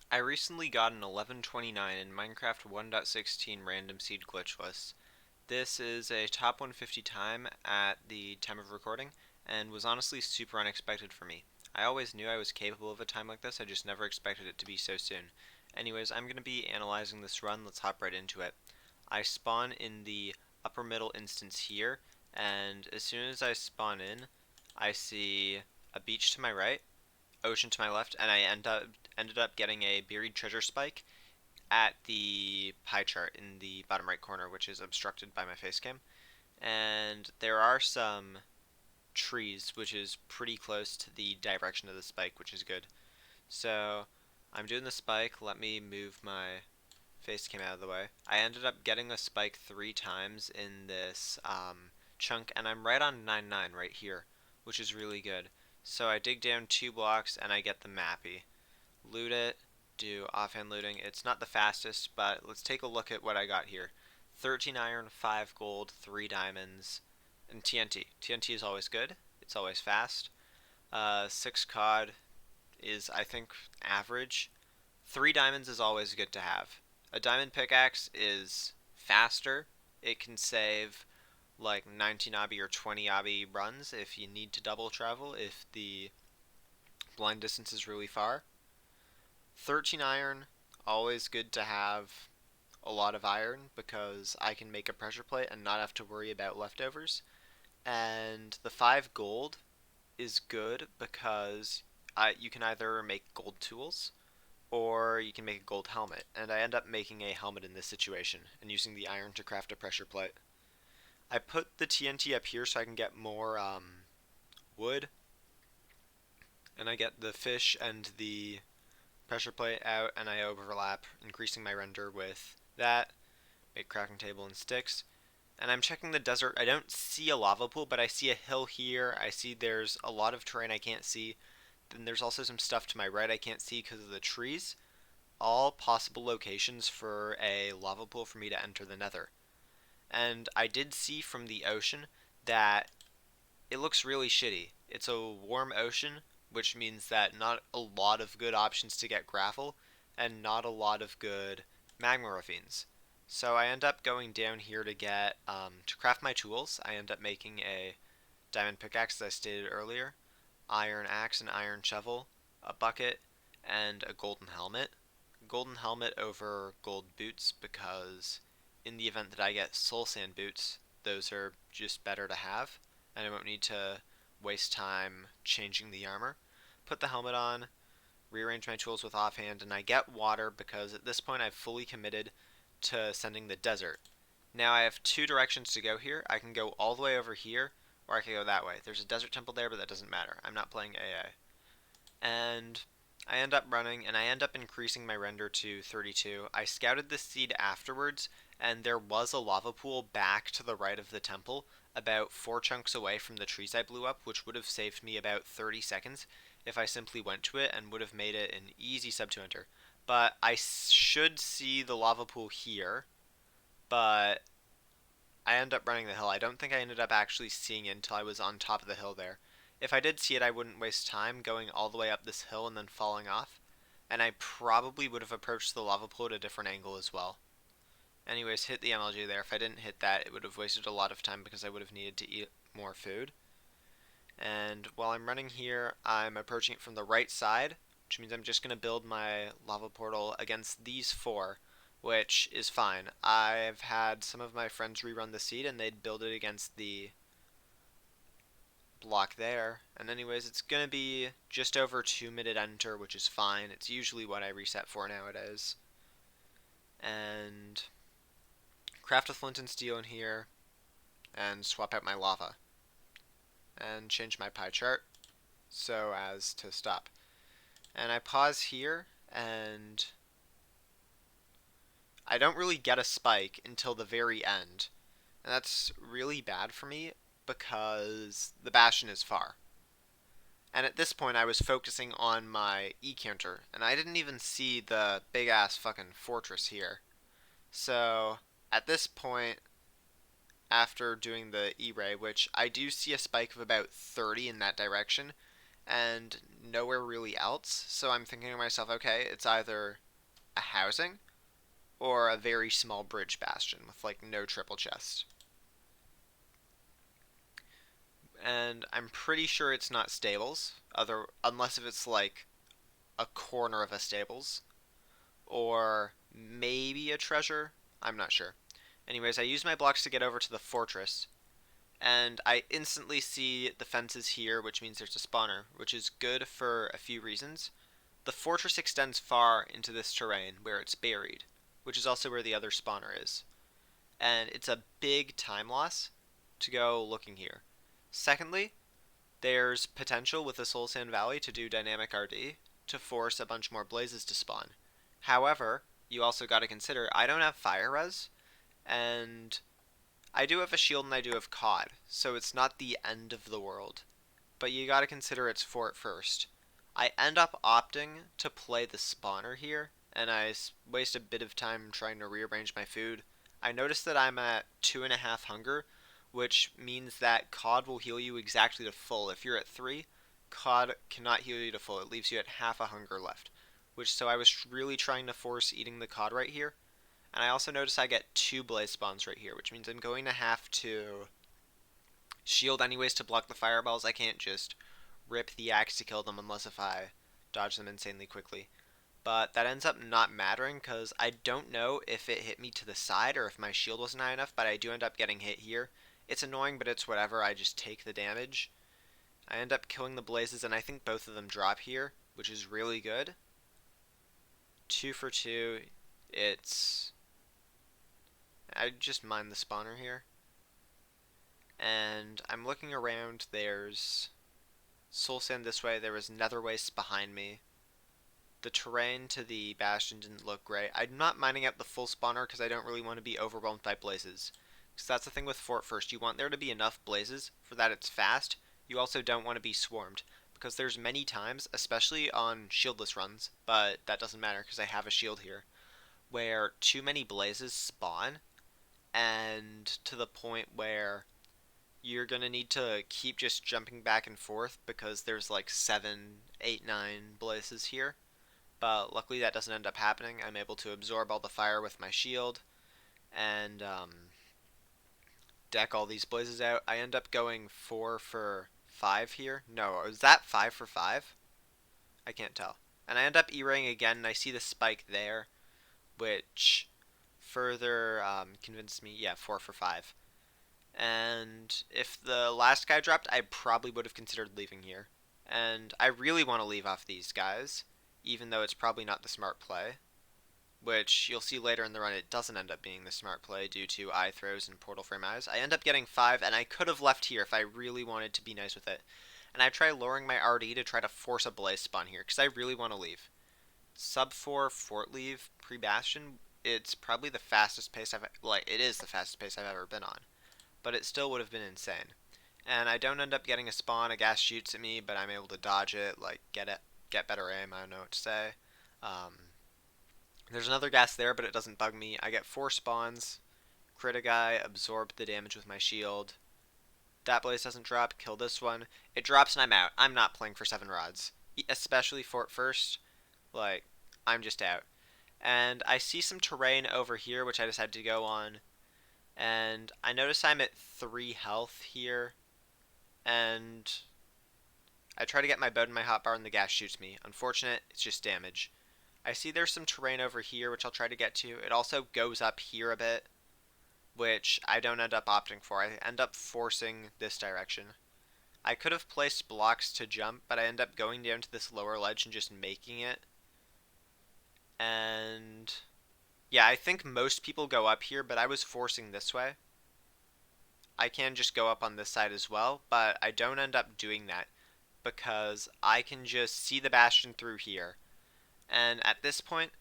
I recently got an 1129 in Minecraft 1.16 random seed glitchless. This is a top 150 time at the time of recording and was honestly super unexpected for me. I always knew I was capable of a time like this, I just never expected it to be so soon. Anyways, I'm going to be analyzing this run, let's hop right into it. I spawn in the upper middle instance here, and as soon as I spawn in, I see a beach to my right, ocean to my left, and I ended up getting a buried treasure spike at the pie chart in the bottom right corner, which is obstructed by my face cam. And there are some trees, which is pretty close to the direction of the spike, which is good. So I'm doing the spike. Let me move my face cam out of the way. I ended up getting a spike 3 times in this chunk, and I'm right on 9-9 right here, which is really good. So I dig down 2 blocks and I get the mappy. Loot it, do offhand looting. It's not the fastest, but let's take a look at what I got here. 13 iron, 5 gold, 3 diamonds, and TNT. TNT is always good. It's always fast. 6 cod is, I think, average. 3 diamonds is always good to have. A diamond pickaxe is faster. It can save like 19 obby or 20 obby runs if you need to double travel, if the blind distance is really far. 13 iron, always good to have a lot of iron because I can make a pressure plate and not have to worry about leftovers. And the 5 gold is good because you can either make gold tools or you can make a gold helmet. And I end up making a helmet in this situation and using the iron to craft a pressure plate. I put the TNT up here so I can get more wood, and I get the fish and the pressure plate out, and I overlap, increasing my render with that. Make crafting table and sticks. And I'm checking the desert. I don't see a lava pool, but I see a hill here. I see there's a lot of terrain I can't see. Then there's also some stuff to my right I can't see because of the trees. All possible locations for a lava pool for me to enter the nether. And I did see from the ocean that it looks really shitty. It's a warm ocean, which means that not a lot of good options to get gravel, and not a lot of good magma ravines. So I end up going down here to get to craft my tools. I end up making a diamond pickaxe, as I stated earlier, iron axe and iron shovel, a bucket, and a golden helmet. Golden helmet over gold boots because in the event that I get soul sand boots, those are just better to have, and I won't need to waste time changing the armor. Put the helmet on, rearrange my tools with offhand, and I get water because at this point I've fully committed to sending the desert. Now I have 2 directions to go here. I can go all the way over here, or I can go that way. There's a desert temple there, but that doesn't matter. I'm not playing AA. And I end up running, and I end up increasing my render to 32. I scouted the seed afterwards, and there was a lava pool back to the right of the temple, about 4 chunks away from the trees I blew up, which would have saved me about 30 seconds if I simply went to it and would have made it an easy sub to enter. But I should see the lava pool here, but I end up running the hill. I don't think I ended up actually seeing it until I was on top of the hill there. If I did see it, I wouldn't waste time going all the way up this hill and then falling off, and I probably would have approached the lava pool at a different angle as well. Anyways, hit the MLG there. If I didn't hit that, it would have wasted a lot of time because I would have needed to eat more food. And while I'm running here, I'm approaching it from the right side, which means I'm just going to build my lava portal against these 4, which is fine. I've had some of my friends rerun the seed and they'd build it against the block there. And anyways, it's going to be just over 2-minute enter, which is fine. It's usually what I reset for nowadays. And craft a flint and steel in here and swap out my lava. And change my pie chart so as to stop. And I pause here, and I don't really get a spike until the very end. And that's really bad for me because the Bastion is far. And at this point I was focusing on my E counter, and I didn't even see the big ass fucking fortress here. So at this point, after doing the E-ray, which I do see a spike of about 30 in that direction, and nowhere really else. So I'm thinking to myself, okay, it's either a housing or a very small bridge bastion with like no triple chest. And I'm pretty sure it's not stables, other unless if it's like a corner of a stables or maybe a treasure. I'm not sure. Anyways, I use my blocks to get over to the fortress, and I instantly see the fences here, which means there's a spawner, which is good for a few reasons. The fortress extends far into this terrain where it's buried, which is also where the other spawner is. And it's a big time loss to go looking here. Secondly, there's potential with the Soul Sand Valley to do dynamic RD to force a bunch more blazes to spawn. However, you also got to consider I don't have fire res, and I do have a shield and I do have COD, so it's not the end of the world. But you gotta consider it's fort first. I end up opting to play the spawner here, and I waste a bit of time trying to rearrange my food. I notice that I'm at 2.5 hunger, which means that COD will heal you exactly to full. If you're at 3, COD cannot heal you to full. It leaves you at half a hunger left. So I was really trying to force eating the COD right here. And I also notice I get 2 blaze spawns right here, which means I'm going to have to shield anyways to block the fireballs. I can't just rip the axe to kill them unless if I dodge them insanely quickly. But that ends up not mattering because I don't know if it hit me to the side or if my shield wasn't high enough, but I do end up getting hit here. It's annoying, but it's whatever. I just take the damage. I end up killing the blazes, and I think both of them drop here, which is really good. 2 for 2. It's... I just mine the spawner here. And I'm looking around. There's soul sand this way. There was nether waste behind me. The terrain to the bastion didn't look great. I'm not mining up the full spawner because I don't really want to be overwhelmed by blazes. Because that's the thing with Fort First. You want there to be enough blazes for that it's fast. You also don't want to be swarmed. Because there's many times, especially on shieldless runs, but that doesn't matter because I have a shield here, where too many blazes spawn, and to the point where you're going to need to keep just jumping back and forth because there's like 7, 8, 9 blazes here. But luckily that doesn't end up happening. I'm able to absorb all the fire with my shield and deck all these blazes out. I end up going 4 for 5 here. No, is that 5 for 5? I can't tell. And I end up E-raying again, and I see the spike there, which further convinced me, yeah, 4 for 5. And if the last guy dropped, I probably would have considered leaving here. And I really want to leave off these guys, even though it's probably not the smart play. Which you'll see later in the run, it doesn't end up being the smart play due to eye throws and portal frame eyes. I end up getting 5, and I could have left here if I really wanted to be nice with it. And I try lowering my RD to try to force a blaze spawn here, because I really want to leave. Sub 4 fort leave pre-bastion, it's probably the fastest pace it is the fastest pace I've ever been on. But it still would have been insane. And I don't end up getting a spawn. A gas shoots at me, but I'm able to dodge it, like get better aim. I don't know what to say. There's another gas there, but it doesn't bug me. I get 4 spawns, crit a guy, absorb the damage with my shield. That blaze doesn't drop. Kill this one. It drops and I'm out. I'm not playing for 7 rods, especially Fort First. Like, I'm just out. And I see some terrain over here, which I decided to go on. And I notice I'm at 3 health here, and I try to get my boat in my hotbar and the gas shoots me. Unfortunate, it's just damage. I see there's some terrain over here, which I'll try to get to. It also goes up here a bit, which I don't end up opting for. I end up forcing this direction. I could have placed blocks to jump, but I end up going down to this lower ledge and just making it. And yeah, I think most people go up here, but I was forcing this way. I can just go up on this side as well, but I don't end up doing that because I can just see the bastion through here. And at this point,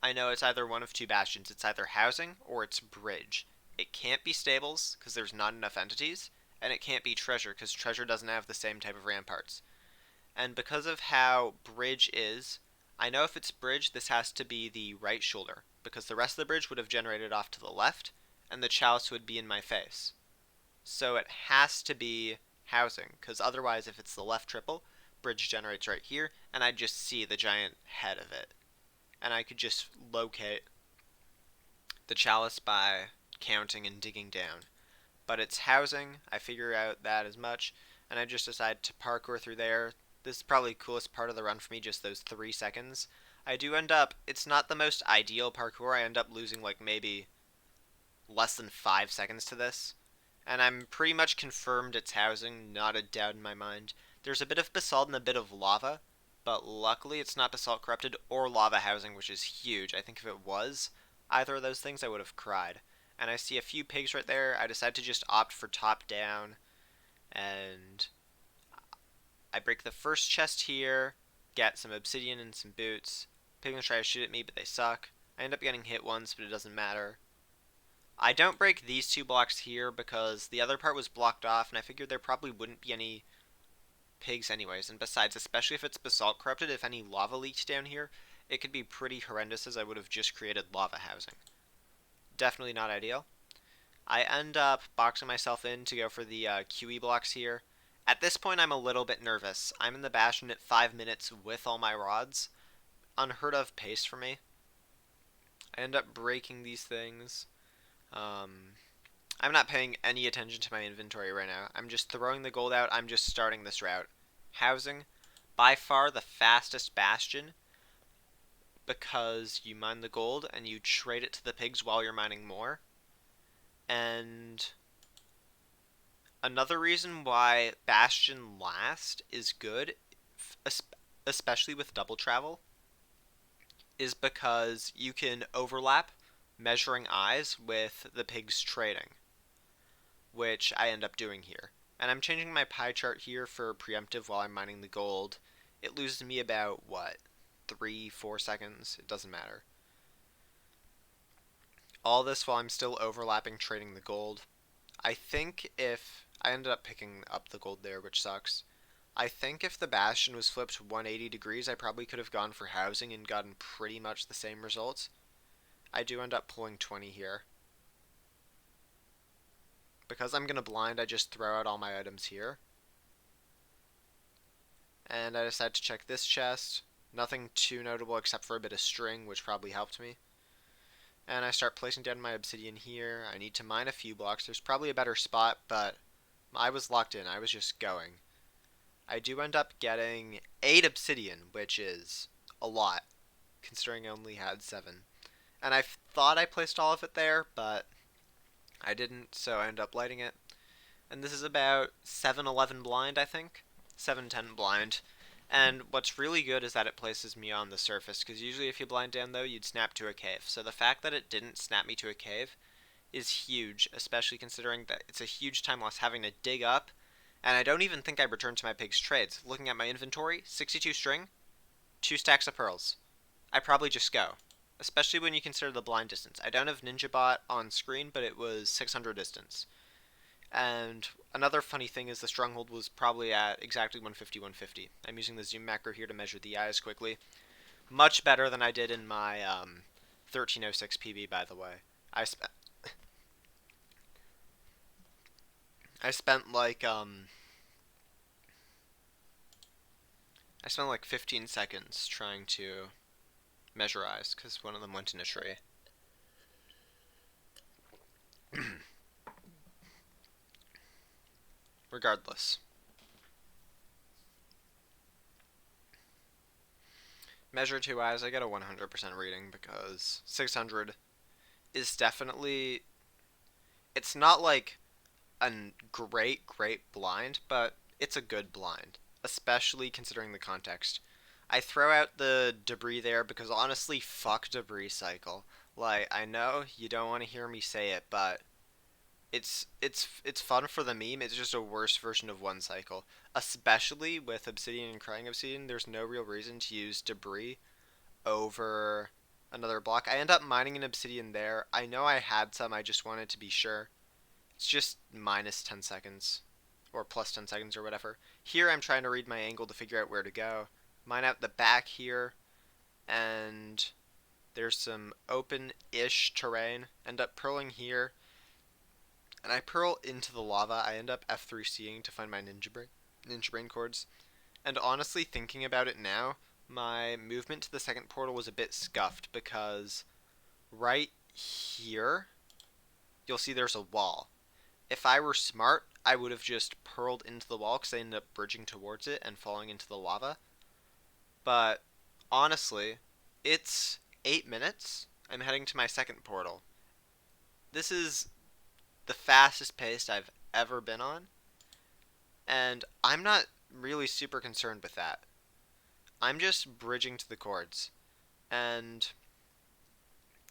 I know it's either one of 2 bastions. It's either housing or it's bridge. It can't be stables because there's not enough entities, and it can't be treasure because treasure doesn't have the same type of ramparts. And because of how bridge is, I know if it's bridge, this has to be the right shoulder, because the rest of the bridge would have generated off to the left, and the chalice would be in my face. So it has to be housing, because otherwise if it's the left triple, bridge generates right here, and I'd just see the giant head of it. And I could just locate the chalice by counting and digging down. But it's housing, I figure out that as much, and I just decide to parkour through there. This is probably the coolest part of the run for me, just those 3 seconds. I do end up, it's not the most ideal parkour, I end up losing like maybe less than 5 seconds to this. And I'm pretty much confirmed it's housing, not a doubt in my mind. There's a bit of basalt and a bit of lava, but luckily it's not basalt corrupted or lava housing, which is huge. I think if it was either of those things, I would have cried. And I see a few pigs right there. I decide to just opt for top down, and I break the first chest here, get some obsidian and some boots. Piglins try to shoot at me, but they suck. I end up getting hit once, but it doesn't matter. I don't break these 2 blocks here because the other part was blocked off, and I figured there probably wouldn't be any pigs anyways. And besides, especially if it's basalt corrupted, if any lava leaked down here, it could be pretty horrendous, as I would have just created lava housing. Definitely not ideal. I end up boxing myself in to go for the QE blocks here. At this point, I'm a little bit nervous. I'm in the Bastion at 5 minutes with all my rods. Unheard of pace for me. I end up breaking these things. I'm not paying any attention to my inventory right now. I'm just throwing the gold out. I'm just starting this route. Housing, by far the fastest Bastion, because you mine the gold and you trade it to the pigs while you're mining more. And another reason why Bastion last is good, especially with double travel, is because you can overlap measuring eyes with the pigs trading, which I end up doing here. And I'm changing my pie chart here for preemptive while I'm mining the gold. It loses me about, what, 3-4 seconds? It doesn't matter. All this while I'm still overlapping trading the gold. I think if I ended up picking up the gold there, which sucks. I think if the Bastion was flipped 180 degrees, I probably could have gone for housing and gotten pretty much the same results. I do end up pulling 20 here. Because I'm going to blind, I just throw out all my items here. And I decide to check this chest. Nothing too notable except for a bit of string, which probably helped me. And I start placing down my obsidian here. I need to mine a few blocks. There's probably a better spot, but I was locked in. I was just going. I do end up getting 8 obsidian, which is a lot, considering I only had 7. And I thought I placed all of it there, but I didn't, so I end up lighting it. And this is about 7-11 blind, I think. 7-10 blind. And what's really good is that it places me on the surface, because usually if you blind down, though, you'd snap to a cave. So the fact that it didn't snap me to a cave is huge, especially considering that it's a huge time loss having to dig up. And I don't even think I returned to my pig's trades. Looking at my inventory, 62 string, 2 stacks of pearls. I probably just go. Especially when you consider the blind distance. I don't have NinjaBot on screen, but it was 600 distance. And another funny thing is the stronghold was probably at exactly 150, 150. I'm using the zoom macro here to measure the eyes quickly. Much better than I did in my 1306 PB, by the way. I spent like 15 seconds trying to measure eyes because one of them went in a tree. Regardless. Measure 2 eyes, I get a 100% reading because 600 is definitely... It's not like a great blind, but it's a good blind, especially considering the context. I throw out the debris there because honestly, fuck debris cycle. Like, I know you don't want to hear me say it, but it's fun for the meme. It's just a worse version of one cycle. Especially with obsidian and crying obsidian, there's no real reason to use debris over another block. I end up mining an obsidian there. I know I had some, I just wanted to be sure. It's just minus 10 seconds, or plus 10 seconds or whatever. Here I'm trying to read my angle to figure out where to go. Mine out the back here, and there's some open-ish terrain. End up pearling here, and I pearl into the lava. I end up F3C'ing to find my ninja brain cords. And honestly, thinking about it now, my movement to the second portal was a bit scuffed because right here, you'll see there's a wall. If I were smart, I would have just purled into the wall because I ended up bridging towards it and falling into the lava. But honestly, it's 8 minutes. I'm heading to my second portal. This is the fastest pace I've ever been on, and I'm not really super concerned with that. I'm just bridging to the chords. And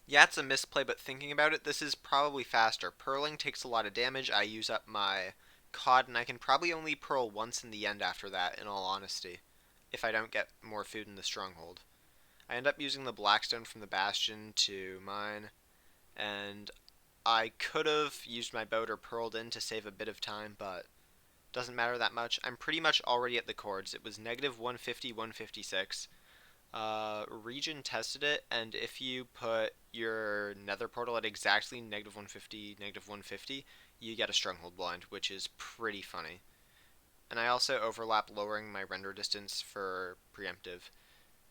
yeah, it's a misplay, but thinking about it, this is probably faster. Purling takes a lot of damage. I use up my cod, and I can probably only purl once in the end after that, in all honesty, if I don't get more food in the stronghold. I end up using the blackstone from the bastion to mine, and I could have used my boat or purled in to save a bit of time, but doesn't matter that much. I'm pretty much already at the chords. It was negative 150, 156. Region tested it, and if you put your nether portal at exactly negative 150, negative 150, you get a stronghold blind, which is pretty funny. And I also overlap lowering my render distance for preemptive.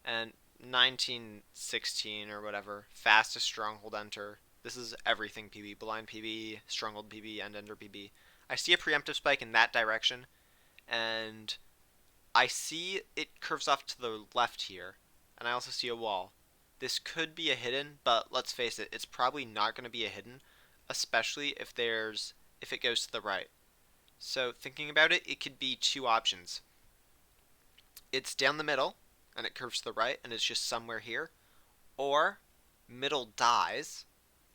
And 1916 or whatever, fastest stronghold enter. This is everything PB, blind PB, stronghold PB, and ender PB. I see a preemptive spike in that direction, and I see it curves off to the left here, and I also see a wall. This could be a hidden, but let's face it, it's probably not going to be a hidden, especially if it goes to the right. So thinking about it, it could be two options. It's down the middle, and it curves to the right, and it's just somewhere here, or middle dies,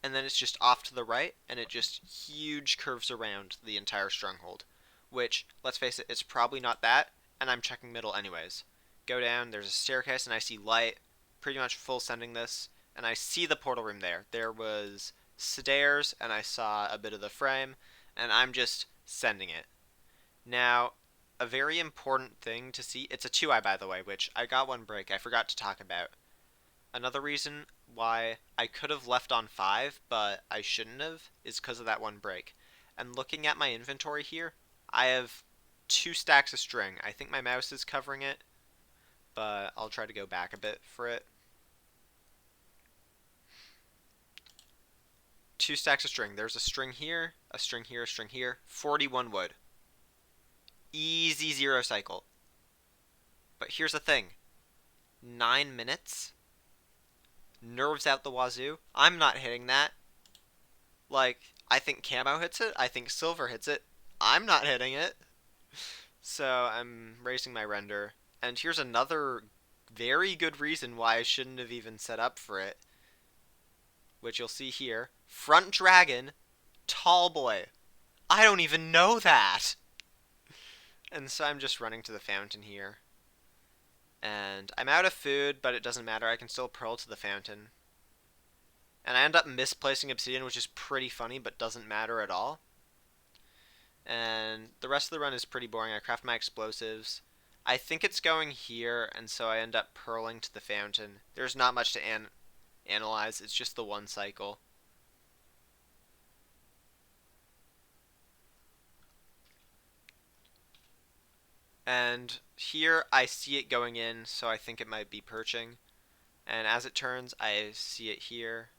and then it's just off to the right, and it just huge curves around the entire stronghold. Which, let's face it, it's probably not that, and I'm checking middle anyways. Go down, there's a staircase, and I see light, pretty much full sending this, and I see the portal room there. There was stairs, and I saw a bit of the frame, and I'm just sending it. Now, a very important thing to see, it's a 2-eye by the way, which I got one break, I forgot to talk about. Another reason why I could have left on 5, but I shouldn't have, is because of that one break. And looking at my inventory here, I have 2 stacks of string. I think my mouse is covering it, but I'll try to go back a bit for it. 2 stacks of string. There's a string here, a string here, a string here. 41 wood. Easy 0 cycle. But here's the thing. 9 minutes? Nerves out the wazoo. I'm not hitting that. Like, I think camo hits it. I think silver hits it. I'm not hitting it. So I'm raising my render. And here's another very good reason why I shouldn't have even set up for it, which you'll see here. Front dragon, tall boy. I don't even know that. And so I'm just running to the fountain here. And I'm out of food, but it doesn't matter. I can still pearl to the fountain. And I end up misplacing obsidian, which is pretty funny, but doesn't matter at all. And the rest of the run is pretty boring. I craft my explosives. I think it's going here, and so I end up purling to the fountain. There's not much to analyze. It's just the one cycle. And here I see it going in, so I think it might be perching. And as it turns, I see it here.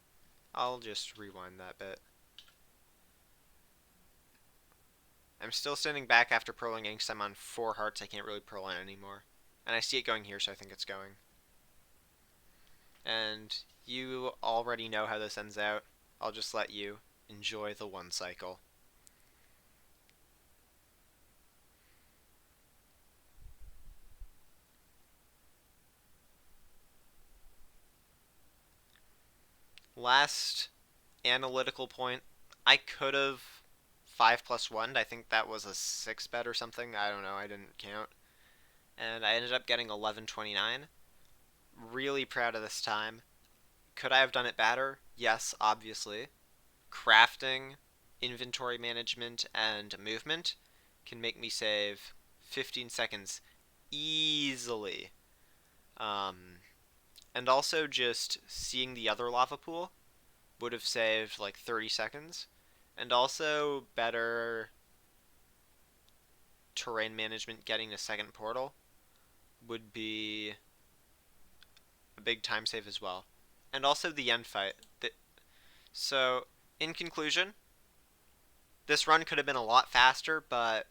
I'll just rewind that bit. I'm still standing back after purling in because I'm on 4 hearts. I can't really purl in anymore. And I see it going here, so I think it's going. And you already know how this ends out. I'll just let you enjoy the one cycle. Last analytical point, I could have 5 plus 1. I think that was a 6 bet or something. I don't know. I didn't count. And I ended up getting 1129. Really proud of this time. Could I have done it better? Yes, obviously. Crafting, inventory management, and movement can make me save 15 seconds easily. And also just seeing the other lava pool would have saved like 30 seconds. And also better terrain management getting a second portal would be a big time save as well. And also the end fight. So, in conclusion, this run could have been a lot faster, but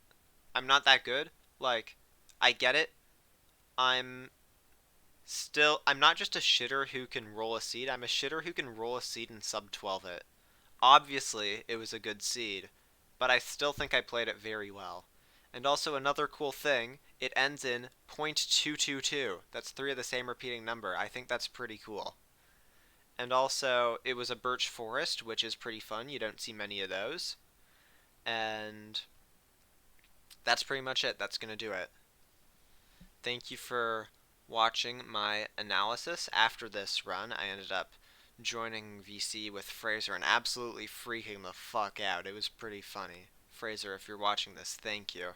I'm not that good. Like, I get it. I'm I'm not just a shitter who can roll a seed, I'm a shitter who can roll a seed and sub 12 it. Obviously, it was a good seed, but I still think I played it very well. And also another cool thing, it ends in .222. That's three of the same repeating number. I think that's pretty cool. And also, it was a birch forest, which is pretty fun. You don't see many of those. And that's pretty much it. That's going to do it. Thank you for watching my analysis. After this run, I ended up joining VC with Fraser and absolutely freaking the fuck out. It was pretty funny. Fraser, if you're watching this, thank you.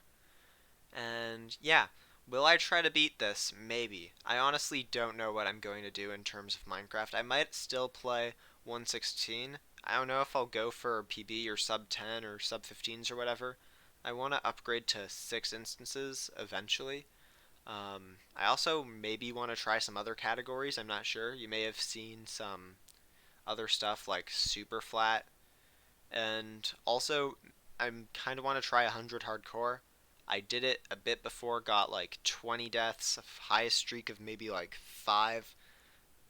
And yeah, will I try to beat this? Maybe. I honestly don't know what I'm going to do in terms of Minecraft. I might still play 1.16. I don't know if I'll go for PB or sub 10 or sub 15s or whatever. I want to upgrade to 6 instances eventually. I also maybe want to try some other categories. I'm not sure. You may have seen some other stuff like super flat, and also I'm kind of want to try 100 hardcore. I did it a bit before, got like 20 deaths, a highest streak of maybe like 5,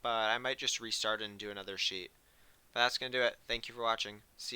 but I might just restart and do another sheet. But that's gonna do it. Thank you for watching. See you.